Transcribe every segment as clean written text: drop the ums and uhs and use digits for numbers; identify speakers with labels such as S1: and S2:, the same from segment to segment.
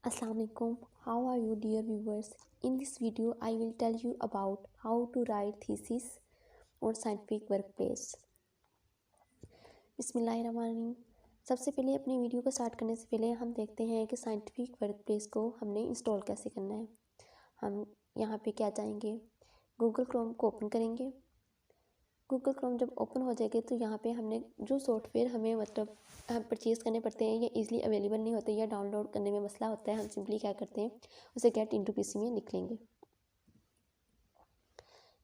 S1: Assalamu alaikum. How are you, dear viewers? In this video, I will tell you about how to write thesis on scientific workplace. बिस्मिल्लाहिर्रहमानिर्रहीम। सबसे पहले अपनी video को start करने से पहले हम देखते हैं कि साइंटिफिक वर्कप्लेस को हमने इंस्टॉल कैसे करना है। हम यहाँ पे क्या जाएंगे, गूगल क्रोम को ओपन करेंगे। गूगल क्रोम जब ओपन हो जाएगी तो यहाँ पे हमने जो सॉफ्टवेयर हमें हम परचेज़ करने पड़ते हैं या इजीली अवेलेबल नहीं होते या डाउनलोड करने में मसला होता है, हम सिंपली क्या करते हैं उसे गेट इनटू पीसी में लिख लेंगे।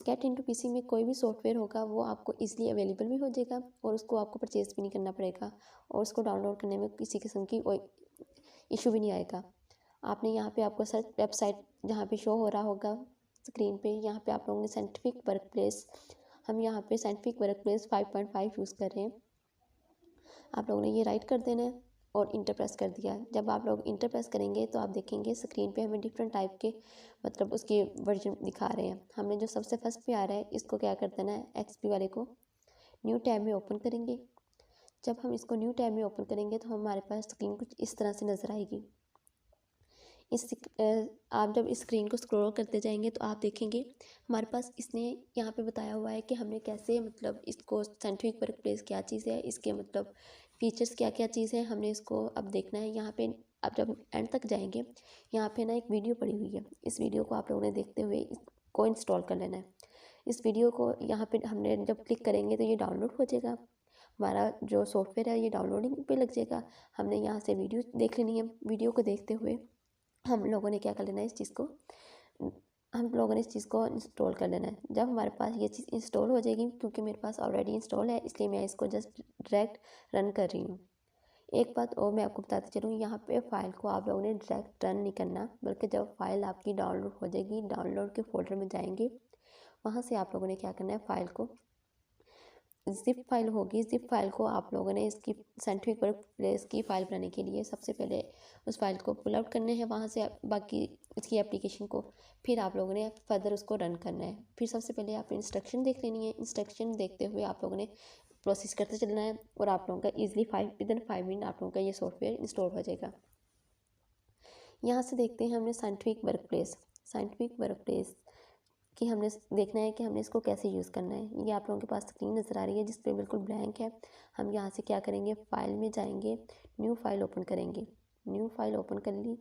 S1: गेट इनटू पीसी में कोई भी सॉफ्टवेयर होगा वो आपको इजीली अवेलेबल भी हो जाएगा और उसको आपको परचेज़ भी नहीं करना पड़ेगा और उसको डाउनलोड करने में किसी किस्म की कोई इशू भी नहीं आएगा। आपने यहाँ पे आपको सर्च वेबसाइट जहाँ पे शो हो रहा होगा स्क्रीन पे, यहाँ पे आप लोगों ने साइंटिफिक वर्कप्लेस, हम यहाँ पे साइंटिफिक वर्कप्लेस 5.5 यूज़ कर रहे हैं। आप लोगों ने ये राइट कर देना है और इंटर प्रेस कर दिया। जब आप लोग इंटर प्रेस करेंगे तो आप देखेंगे स्क्रीन पे हमें डिफरेंट टाइप के उसके वर्जन दिखा रहे हैं। हमने जो सबसे फर्स्ट पे आ रहा है इसको क्या कर देना है, एक्सपी वाले को न्यू टैब में ओपन करेंगे। जब हम इसको न्यू टैब में ओपन करेंगे तो हमारे पास स्क्रीन कुछ इस तरह से नज़र आएगी। आप जब इस स्क्रीन को स्क्रॉल करते जाएंगे तो आप देखेंगे हमारे पास इसने यहाँ पे बताया हुआ है कि हमने कैसे इसको साइंटिफिक वर्कप्लेस क्या चीज़ है, इसके फीचर्स क्या क्या चीज़ है, हमने इसको अब देखना है। यहाँ पे अब जब एंड तक जाएंगे यहाँ पे ना एक वीडियो पड़ी हुई है, इस वीडियो को आप लोगों ने देखते हुए इसको इंस्टॉल कर लेना है। इस वीडियो को यहाँ पे हमने जब क्लिक करेंगे तो ये डाउनलोड हो जाएगा, हमारा जो सॉफ्टवेयर है ये डाउनलोडिंग पे लग जाएगा। हमने यहाँ से वीडियो देख लेनी है। वीडियो को देखते हुए हम लोगों ने क्या कर लेना है, हम लोगों ने इस चीज़ को इंस्टॉल कर लेना है। जब हमारे पास ये चीज़ इंस्टॉल हो जाएगी, क्योंकि मेरे पास ऑलरेडी इंस्टॉल है इसलिए मैं इसको जस्ट डायरेक्ट रन कर रही हूँ। एक बात और मैं आपको बताते चलूँ, यहाँ पे फ़ाइल को आप लोगों ने डायरेक्ट रन नहीं करना, बल्कि जब फाइल आपकी डाउनलोड हो जाएगी डाउनलोड के फोल्डर में जाएंगे, वहाँ से आप लोगों ने क्या करना है, फाइल को ज़िप फाइल होगी, ज़िप फाइल को आप लोगों ने इसकी साइंटिफिक वर्कप्लेस की फ़ाइल बनाने के लिए सबसे पहले उस फाइल को पुल आउट करने हैं वहाँ से बाकी इसकी एप्लीकेशन को, फिर आप लोगों ने फर्दर उसको रन करना है। फिर सबसे पहले आपने इंस्ट्रक्शन देख लेनी है। इंस्ट्रक्शन देखते हुए आप लोगों ने प्रोसेस करते चलना है और आप लोगों का ईजिली विदिन 5 मिनट आप लोगों का ये सॉफ्टवेयर इंस्टॉल हो जाएगा। यहाँ से देखते हैं हमने साइंटिफिक वर्कप्लेस कि हमने देखना है कि हमने इसको कैसे यूज़ करना है। ये आप लोगों के पास स्क्रीन नज़र आ रही है जिस पे बिल्कुल ब्लैंक है। हम यहाँ से क्या करेंगे, फाइल में जाएंगे, न्यू फाइल ओपन करेंगे। न्यू फाइल ओपन कर ली।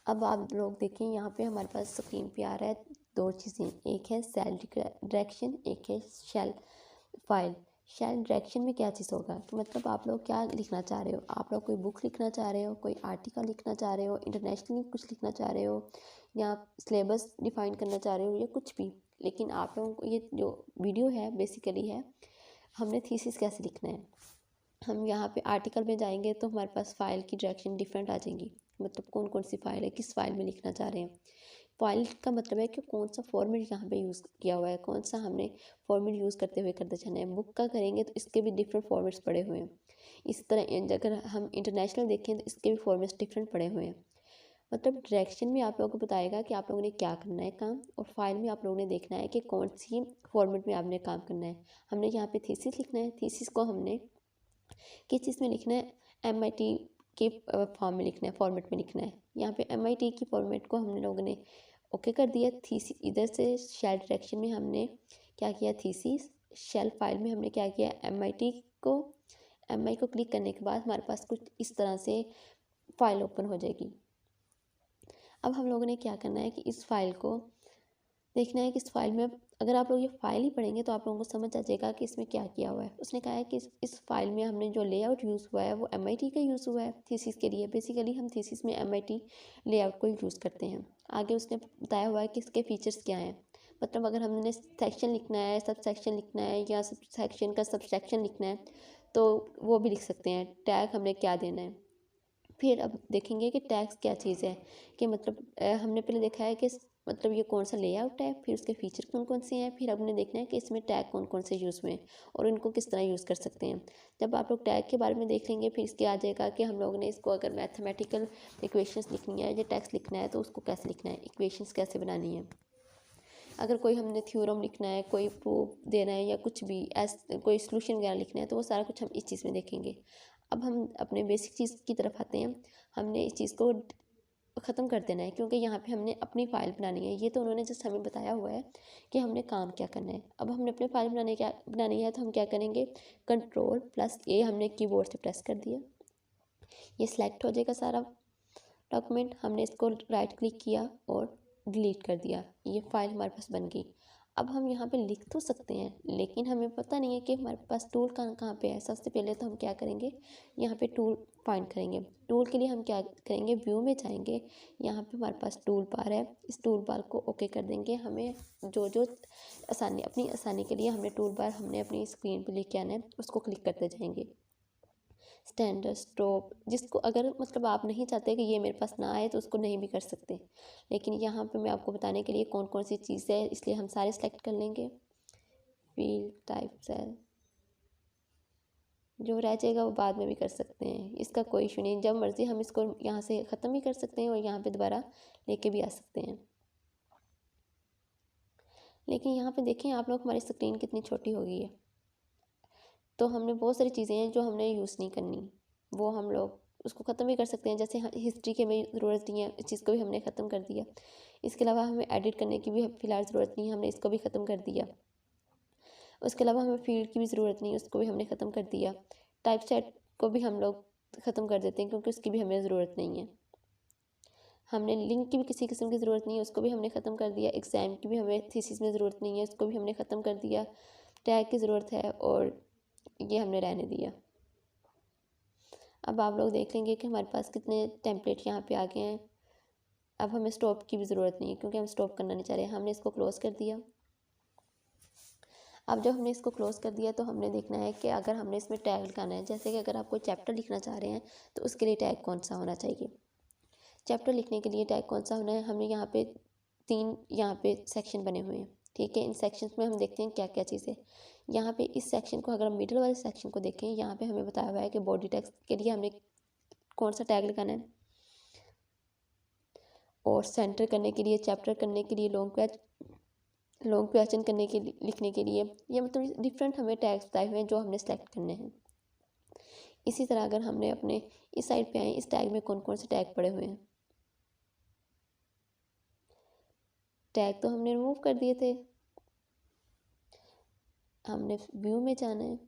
S1: अब आप लोग देखें यहाँ पे हमारे पास स्क्रीन पे आ रहा है दो चीज़ें, एक है सेल डायरेक्शन, एक है शेल फाइल। शेल डायरेक्शन में क्या चीज़ होगा कि आप लोग क्या लिखना चाह रहे हो, आप लोग कोई बुक लिखना चाह रहे हो, कोई आर्टिकल लिखना चाह रहे हो, इंटरनेशनली कुछ लिखना चाह रहे हो या सिलेबस डिफ़ाइन करना चाह रहे हो या कुछ भी। लेकिन आप लोगों को ये जो वीडियो है बेसिकली है हमने थीसिस कैसे लिखना है। हम यहाँ पे आर्टिकल में जाएंगे तो हमारे पास फ़ाइल की डायरेक्शन डिफरेंट आ जाएंगी, कौन कौन सी फ़ाइल है, किस फाइल में लिखना चाह रहे हैं। फाइल का मतलब है कि कौन सा फॉर्मेट यहाँ पे यूज़ किया हुआ है, कौन सा हमने फॉर्मेट यूज़ करते हुए करते जाना है। बुक का करेंगे तो इसके भी डिफरेंट फॉर्मेट्स पड़े हुए हैं। इस तरह अगर हम इंटरनेशनल देखें तो इसके भी फॉर्मेट्स डिफरेंट पड़े हुए हैं। डायरेक्शन में आप लोगों को बताएगा कि आप लोगों ने क्या करना है काम, और फाइल में आप लोगों ने देखना है कि कौन सी फॉर्मेट में आपने काम करना है। हमने यहाँ पे थीसिस लिखना है। थीसिस को हमने किस चीज़ में लिखना है, MIT के फॉर्म में लिखना है, फॉर्मेट में लिखना है। यहाँ पे MIT की फॉर्मेट को हम लोगों ने ओके कर दिया। थीसिस इधर से शेल डायरेक्शन में हमने क्या किया, थीसिस। शेल फाइल में हमने क्या किया, MI को क्लिक करने के बाद हमारे पास कुछ इस तरह से फाइल ओपन हो जाएगी। अब हम लोगों ने क्या करना है कि इस फाइल को देखना है कि इस फाइल में अगर आप लोग ये फाइल ही पढ़ेंगे तो आप लोगों को समझ आ जाएगा कि इसमें क्या किया हुआ है। उसने कहा है कि इस फाइल में हमने जो लेआउट यूज़ हुआ है वो MIT का यूज़ हुआ है थीसिस के लिए। बेसिकली हम थीसिस में MIT लेआउट को यूज़ करते हैं। आगे उसने बताया हुआ है कि इसके फीचर्स क्या हैं, अगर हमने सेक्शन लिखना है, सब सेक्शन लिखना है या सब सेक्शन का सब सेक्शन लिखना है तो वो भी लिख सकते हैं। टैग हमने क्या देना है। फिर अब देखेंगे कि टैग्स क्या चीज़ है कि हमने पहले देखा है कि ये कौन सा लेआउट है, फिर उसके फीचर कौन कौन से हैं, फिर हमने देखना है कि इसमें टैग कौन कौन से यूज़ हुए हैं और इनको किस तरह यूज़ कर सकते हैं। जब आप लोग टैग के बारे में देख लेंगे फिर इसके आ जाएगा कि हम लोगों ने इसको अगर मैथमेटिकल इक्वेशंस लिखनी है या टैक्स लिखना है तो उसको कैसे लिखना है, इक्वेशंस कैसे बनानी है। अगर कोई हमने थ्योरम लिखना है, कोई प्रूफ देना है या कुछ भी कोई सोल्यूशन वगैरह लिखना है तो वो सारा कुछ हम इस चीज़ में देखेंगे। अब हम अपने बेसिक चीज़ की तरफ आते हैं। हमने इस चीज़ को ख़त्म कर देना है, क्योंकि यहाँ पे हमने अपनी फ़ाइल बनानी है। ये तो उन्होंने जस्ट हमें बताया हुआ है कि हमने काम क्या करना है। अब हमने अपनी फ़ाइल बनानी है तो हम क्या करेंगे, Ctrl+A हमने कीबोर्ड से प्रेस कर दिया, ये सिलेक्ट हो जाएगा सारा डॉक्यूमेंट। हमने इसको राइट क्लिक किया और डिलीट कर दिया, ये फ़ाइल हमारे पास बन गई। अब हम यहाँ पे लिख तो सकते हैं, लेकिन हमें पता नहीं है कि हमारे पास टूल कहाँ पे है। सबसे पहले तो हम क्या करेंगे, यहाँ पे टूल फाइंड करेंगे। टूल के लिए हम क्या करेंगे, व्यू में जाएंगे, यहाँ पे हमारे पास टूल बार है, इस टूल बार को ओके कर देंगे। हमें जो जो अपनी आसानी के लिए हमने टूल बार हमने अपनी स्क्रीन पर लेके आना है, उसको क्लिक करते जाएंगे। स्टैंडर्ड, स्टॉप, जिसको अगर मतलब आप नहीं चाहते कि ये मेरे पास ना आए तो उसको नहीं भी कर सकते, लेकिन यहाँ पे मैं आपको बताने के लिए कौन कौन सी चीज़ है, इसलिए हम सारे सेलेक्ट कर लेंगे। फील्ड, टाइप, सेल, जो रह जाएगा वो बाद में भी कर सकते हैं, इसका कोई इशू नहीं। जब मर्ज़ी हम इसको यहाँ से ख़त्म भी कर सकते हैं और यहाँ पे दोबारा लेके भी आ सकते हैं। लेकिन यहाँ पे देखें आप लोग, हमारी स्क्रीन कितनी छोटी हो गई है। तो हमने बहुत सारी चीज़ें हैं जो हमने यूज़ नहीं करनी, वो हम लोग उसको ख़त्म भी कर सकते हैं। जैसे हिस्ट्री की हमें ज़रूरत नहीं है, इस चीज़ को भी हमने ख़त्म कर दिया। इसके अलावा हमें एडिट करने की भी फ़िलहाल ज़रूरत नहीं है, हमने इसको भी ख़त्म कर दिया। उसके अलावा हमें फील्ड की भी ज़रूरत नहीं है, उसको भी हमने ख़त्म कर दिया। टाइप सेट को भी हम लोग ख़त्म कर देते हैं, क्योंकि उसकी भी हमें ज़रूरत नहीं है। हमने लिंक की भी किसी किस्म की ज़रूरत नहीं है, उसको भी हमने ख़त्म कर दिया। एग्ज़ाम की भी हमें थीसिस में ज़रूरत नहीं है, उसको भी हमने ख़त्म कर दिया। टैग की ज़रूरत है और ये हमने रहने दिया। अब आप लोग देख लेंगे कि हमारे पास कितने टेम्पलेट यहाँ पे आ गए हैं। अब हमें स्टॉप की भी ज़रूरत नहीं है, क्योंकि हम स्टॉप करना नहीं चाह रहे। हमने इसको क्लोज़ कर दिया। अब जब हमने इसको क्लोज़ कर दिया तो हमने देखना है कि अगर हमने इसमें टैग लिखाना है, जैसे कि अगर आप कोई चैप्टर लिखना चाह रहे हैं तो उसके लिए टैग कौन सा होना चाहिए। चैप्टर लिखने के लिए टैग कौन सा होना है, हमने यहाँ पे 3 यहाँ पे सेक्शन बने हुए हैं, ठीक है। इन सेक्शंस में हम देखते हैं क्या क्या चीज़ें। यहाँ पे इस सेक्शन को, अगर हम मिडिल वाले सेक्शन को देखें, यहाँ पे हमें बताया हुआ है कि बॉडी टेक्स्ट के लिए हमने कौन सा टैग लगाना है, और सेंटर करने के लिए, चैप्टर करने के लिए, लॉन्ग क्वेश्चन करने के लिए, लिखने के लिए, ये मतलब डिफरेंट हमें टैग्स बताए हुए हैं जो हमने सेलेक्ट करने हैं। इसी तरह अगर हमने अपने इस साइड पे आए, इस टैग में कौन कौन से टैग पड़े हुए हैं। टैग तो हमने रिमूव कर दिए थे, हमने व्यू में जाना है,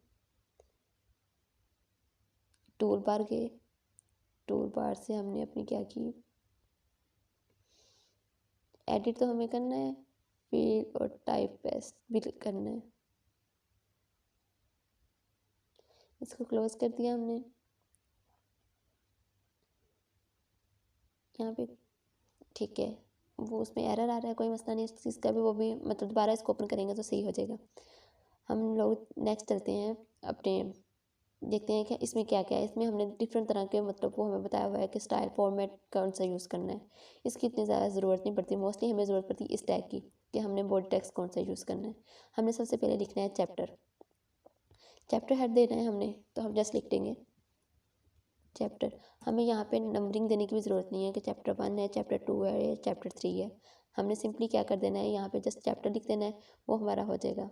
S1: टूल बार गए, टूल बार से हमने अपनी क्या की, एडिट तो हमें करना है, फील्ड और टाइप पेस्ट भी करना है। इसको क्लोज कर दिया हमने। यहाँ पे ठीक है, वो उसमें एरर आ रहा है, कोई मसला नहीं इस चीज़ का भी, वो भी मतलब दोबारा इसको ओपन करेंगे तो सही हो जाएगा। हम लोग नेक्स्ट चलते हैं अपने, देखते हैं कि इसमें क्या क्या है। इसमें हमने डिफरेंट तरह के मतलब वो हमें बताया हुआ है कि स्टाइल फॉर्मेट कौन सा यूज़ करना है। इसकी इतनी ज़्यादा ज़रूरत नहीं पड़ती, मोस्टली हमें ज़रूरत पड़ती है इस टैग की कि हमने बॉडी टेक्स्ट कौन सा यूज़ करना है। हमने सबसे पहले लिखना है चैप्टर, चैप्टर हेड देना है हमने, तो हम जस्ट लिख देंगे चैप्टर। हमें यहाँ पे नंबरिंग देने की भी ज़रूरत नहीं है कि चैप्टर 1 है, चैप्टर 2 है या चैप्टर 3 है। हमने सिंपली क्या कर देना है, यहाँ पे जस्ट चैप्टर लिख देना है, वो हमारा हो जाएगा।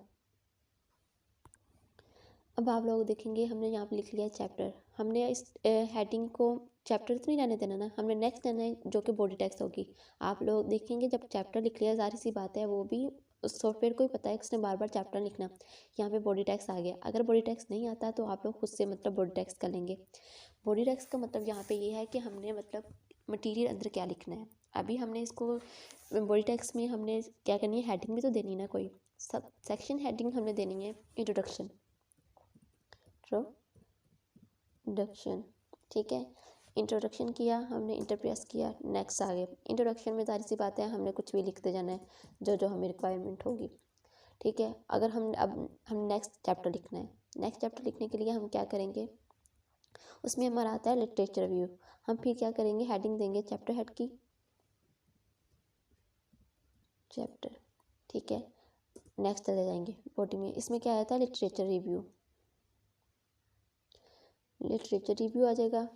S1: अब आप लोग देखेंगे हमने यहाँ पे लिख लिया है चैप्टर। हमने इस हेडिंग को चैप्टर तो नहीं रहने देना ना, हमने नेक्स्ट देना है जो कि बॉडी टेक्स्ट होगी। आप लोग देखेंगे जब चैप्टर लिख लिया, ज़ाहिर सी बात है वो भी उस सॉफ्टवेयर को ही पता है कि उसने बार बार चैप्टर लिखना। यहाँ पे बॉडी टेक्स्ट आ गया, अगर बॉडी टेक्स्ट नहीं आता तो आप लोग खुद से मतलब बॉडी टेक्स्ट कर लेंगे। बॉडी टेक्स्ट का मतलब यहाँ पे ये है कि हमने मतलब मटीरियल अंदर क्या लिखना है। अभी हमने इसको बॉडी टेक्स्ट में हमने क्या करनी है, हेडिंग भी तो देनी है ना, कोई सब सेक्शन हेडिंग हमने देनी है इंट्रोडक्शन, इंट्रोडक्शन, ठीक है। इंट्रोडक्शन किया हमने, इंटर प्रेस किया, नेक्स्ट आ गए। इंट्रोडक्शन में सारी सी बातें हैं, हमने कुछ भी लिखते जाना है जो जो हमें रिक्वायरमेंट होगी, ठीक है। अगर हम नेक्स्ट चैप्टर लिखना है, नेक्स्ट चैप्टर लिखने के लिए हम क्या करेंगे, उसमें हमारा आता है लिटरेचर रिव्यू। हम फिर क्या करेंगे, हेडिंग देंगे चैप्टर हेड की, चैप्टर, ठीक है। नेक्स्ट चले जाएंगे बॉडी में, इसमें क्या आता है लिटरेचर रिव्यू, लिटरेचर रिव्यू आ जाएगा,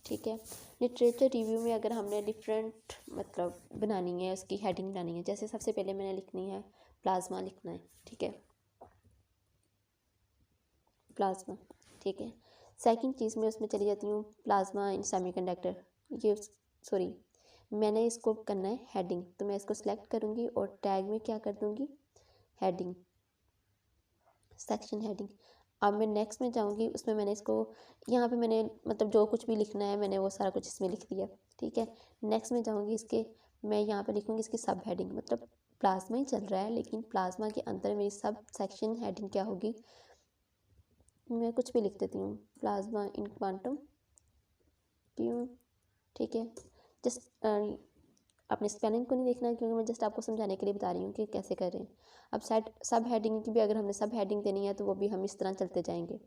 S1: ठीक है। लिटरेचर रिव्यू में अगर हमने डिफरेंट मतलब बनानी है, उसकी हेडिंग बनानी है, जैसे सबसे पहले मैंने लिखनी है प्लाज्मा लिखना है, ठीक है, प्लाज्मा, ठीक है। सेकंड चीज़ में उसमें चली जाती हूँ प्लाज्मा इन सेमीकंडक्टर, ये सॉरी मैंने इसको करना है हेडिंग, तो मैं इसको सिलेक्ट करूँगी और टैग में क्या कर दूँगी, हेडिंग, सेक्शन हेडिंग। अब मैं नेक्स्ट में जाऊँगी, उसमें मैंने इसको यहाँ पे मैंने मतलब जो कुछ भी लिखना है मैंने वो सारा कुछ इसमें लिख दिया, ठीक है। नेक्स्ट में जाऊँगी, इसके मैं यहाँ पे लिखूँगी इसकी सब हेडिंग, मतलब प्लाज्मा ही चल रहा है लेकिन प्लाज्मा के अंदर मेरी सब सेक्शन हेडिंग क्या होगी, मैं कुछ भी लिख देती हूँ, प्लाज्मा इन क्वांटम क्यों, ठीक है। जस्ट अपने स्पेलिंग को नहीं देखना है क्योंकि मैं जस्ट आपको समझाने के लिए बता रही हूँ कि कैसे करें। अब सब हेडिंग की भी अगर हमने सब हेडिंग देनी है तो वो भी हम इस तरह चलते जाएंगे।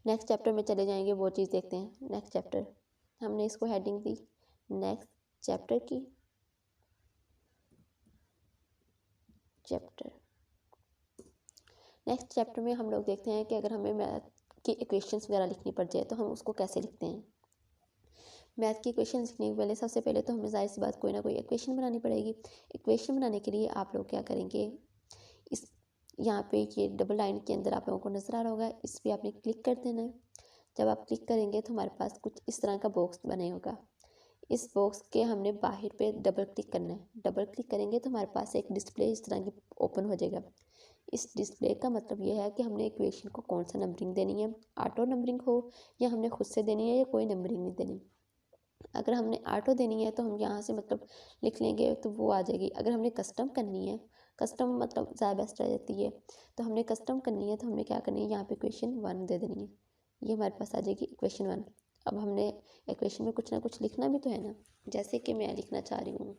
S1: नेक्स्ट चैप्टर में चले जाएंगे, वो चीज़ देखते हैं। नेक्स्ट चैप्टर, हमने इसको हेडिंग दी नेक्स्ट चैप्टर की, चैप्टर नेक्स्ट चैप्टर में हम लोग देखते हैं कि अगर हमें मैथ की इक्वेशंस वगैरह लिखनी पड़ जाए तो हम उसको कैसे लिखते हैं। मैथ की इक्वेशन लिखने के पहले सबसे पहले तो हमें जाहिर सी बात कोई ना कोई इक्वेशन बनानी पड़ेगी। इक्वेशन बनाने के लिए आप लोग क्या करेंगे, इस यहाँ पे ये डबल लाइन के अंदर आप लोगों को नज़र आ रहा होगा, इस पर आपने क्लिक कर देना है। जब आप क्लिक करेंगे तो हमारे पास कुछ इस तरह का बॉक्स बने होगा। इस बॉक्स के हमने बाहर पे डबल क्लिक करना है। डबल क्लिक करेंगे तो हमारे पास एक डिस्प्ले इस तरह की ओपन हो जाएगा। इस डिस्प्ले का मतलब यह है कि हमने इक्वेशन को कौन सा नंबरिंग देनी है, ऑटो नंबरिंग हो या हमने खुद से देनी है या कोई नंबरिंग नहीं देनी। अगर हमने ऑटो देनी है तो हम यहाँ से मतलब लिख लेंगे तो वो आ जाएगी। अगर हमने कस्टम करनी है, कस्टम मतलब ज़्यादा बेस्ट रह जाती है, तो हमने कस्टम करनी है तो हमने क्या करनी है, यहाँ पे इक्वेशन 1 दे देनी है। ये हमारे पास आ जाएगी इक्वेशन 1। अब हमने इक्वेशन में कुछ ना कुछ लिखना भी तो है ना, जैसे कि मैं लिखना चाह रही हूँ,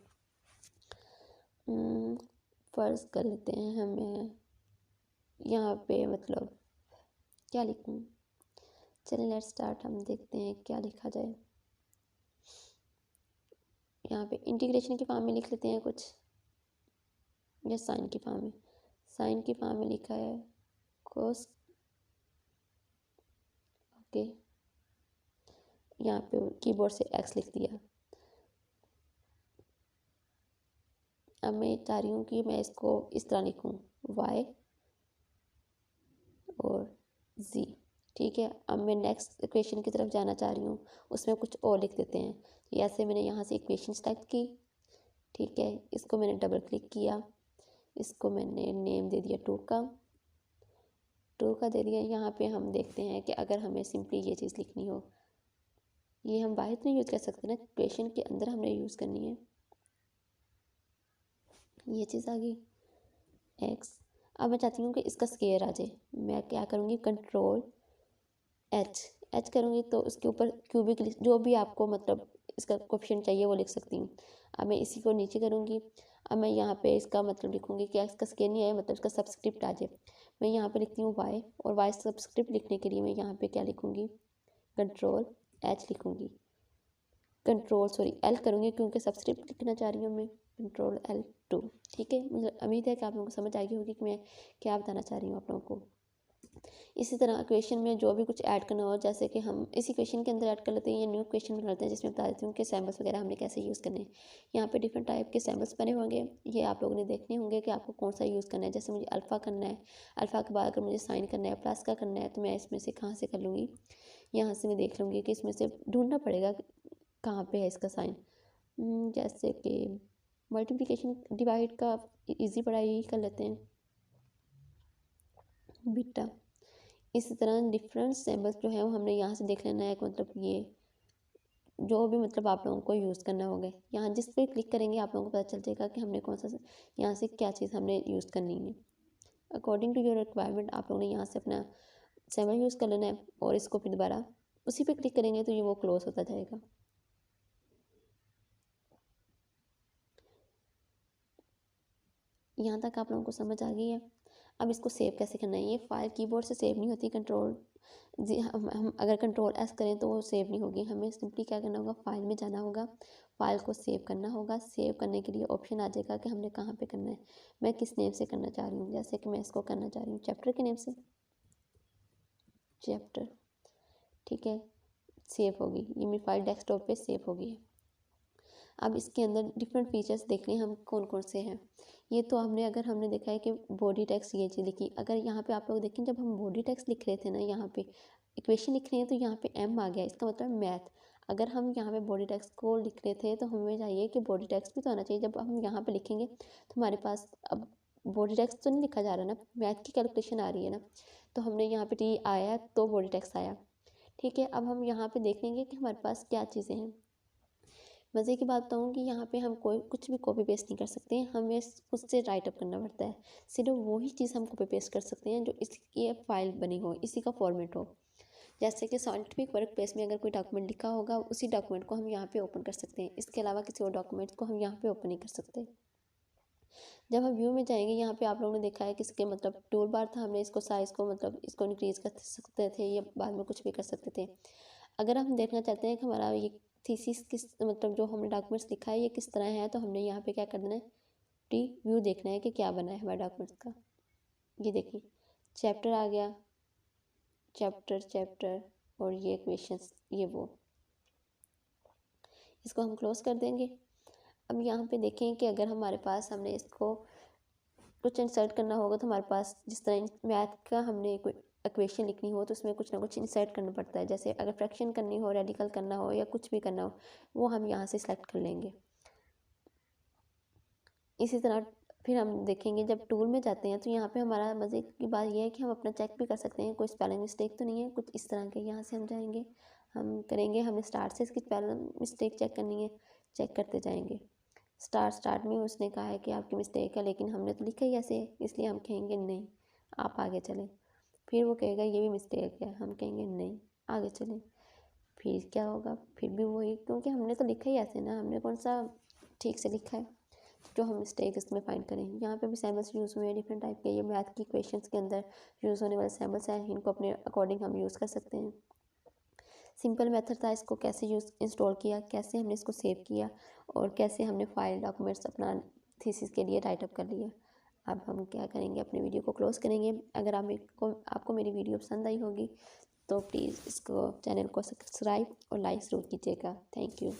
S1: फ़र्ज़ कर लेते हैं हमें यहाँ पे मतलब क्या लिखूँ, चलिए लेट्स स्टार्ट, हम देखते हैं क्या लिखा जाए। यहाँ पे इंटीग्रेशन की फॉर्म में लिख लेते हैं कुछ, या साइन की फॉर्म में, साइन की फॉर्म में लिखा है कोस, ओके। यहाँ पे कीबोर्ड से एक्स लिख दिया। अब मैं चाह रही हूँ कि मैं इसको इस तरह लिखूँ, वाई और जी, ठीक है। अब मैं नेक्स्ट इक्वेशन की तरफ जाना चाह रही हूँ, उसमें कुछ और लिख देते हैं। ऐसे मैंने यहाँ से इक्वेशन सेलेक्ट की, ठीक है। इसको मैंने डबल क्लिक किया, इसको मैंने नेम दे दिया 2 का दे दिया। यहाँ पे हम देखते हैं कि अगर हमें सिंपली ये चीज़ लिखनी हो, ये हम बाहर नहीं यूज़ कर सकते ना, इक्वेशन के अंदर हमने यूज़ करनी है। ये चीज़ आ गई एक्स। अब मैं चाहती हूँ कि इसका स्केयर आ जाए, मैं क्या करूँगी, कंट्रोल एच करूँगी तो उसके ऊपर क्यूबिक जो भी आपको मतलब इसका कोएफिशिएंट चाहिए वो लिख सकती हूँ। अब मैं इसी को नीचे करूँगी। अब मैं यहाँ पे इसका मतलब लिखूँगी कि इसका स्केयर नहीं आया, मतलब इसका सबस्क्रिप्ट आ जाए। मैं यहाँ पे लिखती हूँ वाई, और वाई सबस्क्रिप्ट लिखने के लिए मैं यहाँ पे क्या लिखूँगी, कंट्रोल एच लिखूँगी, कंट्रोल सॉरी एल करूँगी क्योंकि सबस्क्रिप्ट लिखना चाह रही हूँ मैं, कंट्रोल L2, ठीक है। मुझे उम्मीद है कि आप लोगों को समझ आ गई होगी कि मैं क्या बताना चाह रही हूँ आप लोगों को। इसी तरह इक्वेशन में जो भी कुछ ऐड करना हो, जैसे कि हम इस इक्वेशन के अंदर ऐड कर लेते हैं या न्यू इक्वेशन बना लेते हैं, जिसमें बता देती हूँ कि सैम्पल्स वगैरह हमने कैसे यूज़ करने हैं। यहाँ पे डिफरेंट टाइप के सैम्पल्स बने होंगे, ये आप लोगों ने देखने होंगे कि आपको कौन सा यूज़ करना है। जैसे मुझे अल्फ़ा करना है, अल्फ़ा के बाद अगर मुझे साइन करना है, प्लस का करना है, तो मैं इसमें से कहाँ से कर लूँगी, यहाँ से मैं देख लूँगी कि इसमें से ढूंढना पड़ेगा कहाँ पे है इसका साइन। जैसे कि मल्टीप्लिकेशन डिवाइड का इजी पढ़ाई यही कर लेते हैं, बीटा। इसी तरह डिफरेंट सिंबल्स जो है वो हमने यहाँ से देख लेना है, मतलब ये जो भी मतलब आप लोगों को यूज़ करना होगा, यहाँ जिस पे क्लिक करेंगे आप लोगों को पता चल जाएगा कि हमने कौन सा यहाँ से क्या चीज़ हमने यूज़ करनी है। अकॉर्डिंग टू योर रिक्वायरमेंट आप लोगों ने यहाँ से अपना सिंबल यूज़ कर लेना है, और इसको फिर दोबारा उसी पे क्लिक करेंगे तो ये वो क्लोज होता जाएगा। यहाँ तक आप लोगों को समझ आ गई है। अब इसको सेव कैसे करना है, ये फाइल कीबोर्ड से सेव नहीं होती, कंट्रोल जी हम अगर कंट्रोल एस करें तो वो सेव नहीं होगी। हमें सिंपली क्या करना होगा, फाइल में जाना होगा, फाइल को सेव करना होगा। सेव करने के लिए ऑप्शन आ जाएगा कि हमने कहाँ पे करना है, मैं किस नेम से करना चाह रही हूँ। जैसे कि मैं इसको करना चाह रही हूँ चैप्टर के नेम से, चैप्टर, ठीक है। सेव होगी, ये मेरी फाइल डेस्कटॉप पे सेव होगी है। अब इसके अंदर डिफरेंट फीचर्स देख लें हम कौन कौन से हैं। ये तो हमने अगर हमने देखा है कि बॉडी टेक्स्ट ये चीज़ लिखी, अगर यहाँ पे आप लोग देखें जब हम बॉडी टेक्स्ट लिख रहे थे ना, यहाँ पे इक्वेशन लिख रहे हैं तो यहाँ पे एम आ गया, इसका मतलब मैथ। अगर हम यहाँ पे बॉडी टेक्स्ट को लिख रहे थे तो हमें चाहिए कि बॉडी टेक्स्ट भी तो आना चाहिए। जब हम यहाँ पे लिखेंगे तो हमारे पास अब बॉडी टेक्स्ट तो नहीं लिखा जा रहा ना, मैथ की कैलकुलेशन आ रही है ना, तो हमने यहाँ पे टी आया तो बॉडी टेक्स्ट आया। ठीक है, अब हम यहाँ पे देख लेंगे कि हमारे पास क्या चीज़ें हैं। मज़े की बात बताऊँ कि यहाँ पे हम कोई कुछ भी कॉपी पेस्ट नहीं कर सकते हैं, हमें खुद से राइट अप करना पड़ता है। सिर्फ वही चीज़ हम कॉपी पेस्ट कर सकते हैं जो इसकी फाइल बनी हो, इसी का फॉर्मेट हो। जैसे कि साइंटिफिक वर्क प्लेस में अगर कोई डॉक्यूमेंट लिखा होगा, उसी डॉक्यूमेंट को हम यहाँ पे ओपन कर सकते हैं। इसके अलावा किसी और डॉक्यूमेंट्स को हम यहाँ पे ओपन नहीं कर सकते। जब हम व्यू में जाएंगे, यहाँ पे आप लोगों ने देखा है कि इसके मतलब टूल बार था, हमने इसको साइज़ को मतलब इसको इंक्रीज़ कर सकते थे या बाद में कुछ भी कर सकते थे। अगर हम देखना चाहते हैं कि हमारा ये थीसिस किस मतलब जो हमने डॉक्यूमेंट्स लिखा है ये किस तरह है, तो हमने यहाँ पे क्या कर देना है, टी व्यू देखना है कि क्या बना है हमारे डॉक्यूमेंट्स का। ये देखिए चैप्टर आ गया, चैप्टर और ये क्वेश्चंस, ये वो, इसको हम क्लोज कर देंगे। अब यहाँ पे देखें कि अगर हमारे पास हमने इसको कुछ इंसर्ट करना होगा तो हमारे पास जिस तरह मैथ का हमने कोई इक्वेशन लिखनी हो तो उसमें कुछ ना कुछ इंसर्ट करना पड़ता है। जैसे अगर फ्रैक्शन करनी हो, रेडिकल करना हो या कुछ भी करना हो, वो हम यहाँ से सेलेक्ट कर लेंगे। इसी तरह फिर हम देखेंगे जब टूल में जाते हैं तो यहाँ पे हमारा मज़े की बात यह है कि हम अपना चेक भी कर सकते हैं, कोई स्पेलिंग मिस्टेक तो नहीं है कुछ इस तरह के। यहाँ से हम जाएंगे, हम करेंगे, हमने स्टार्ट से इसकी स्पेलिंग मिस्टेक चेक करनी है, चेक करते जाएंगे। स्टार्ट में उसने कहा है कि आपकी मिस्टेक है, लेकिन हमने तो लिखा ही ऐसे, इसलिए हम कहेंगे नहीं आप आगे चलें। फिर वो कहेगा ये भी मिस्टेक है, हम कहेंगे नहीं आगे चलें। फिर क्या होगा, फिर भी वही, क्योंकि हमने तो लिखा ही ऐसे ना, हमने कौन सा ठीक से लिखा है जो हम मिस्टेक इसमें फाइंड करें। यहाँ पे भी सैम्पल्स यूज़ हुए हैं डिफरेंट टाइप के, ये मैथ की क्वेश्चंस के अंदर यूज़ होने वाले सैम्पल्स हैं, इनको अपने अकॉर्डिंग हम यूज़ कर सकते हैं। सिंपल मेथड था, इसको कैसे इंस्टॉल किया, कैसे हमने इसको सेव किया और कैसे हमने फाइल डॉक्यूमेंट्स अपना थीसिस के लिए राइट अप कर लिया। अब हम क्या करेंगे, अपने वीडियो को क्लोज़ करेंगे। अगर आपको मेरी वीडियो पसंद आई होगी तो प्लीज़ इसको चैनल को सब्सक्राइब और लाइक ज़रूर कीजिएगा। Thank you.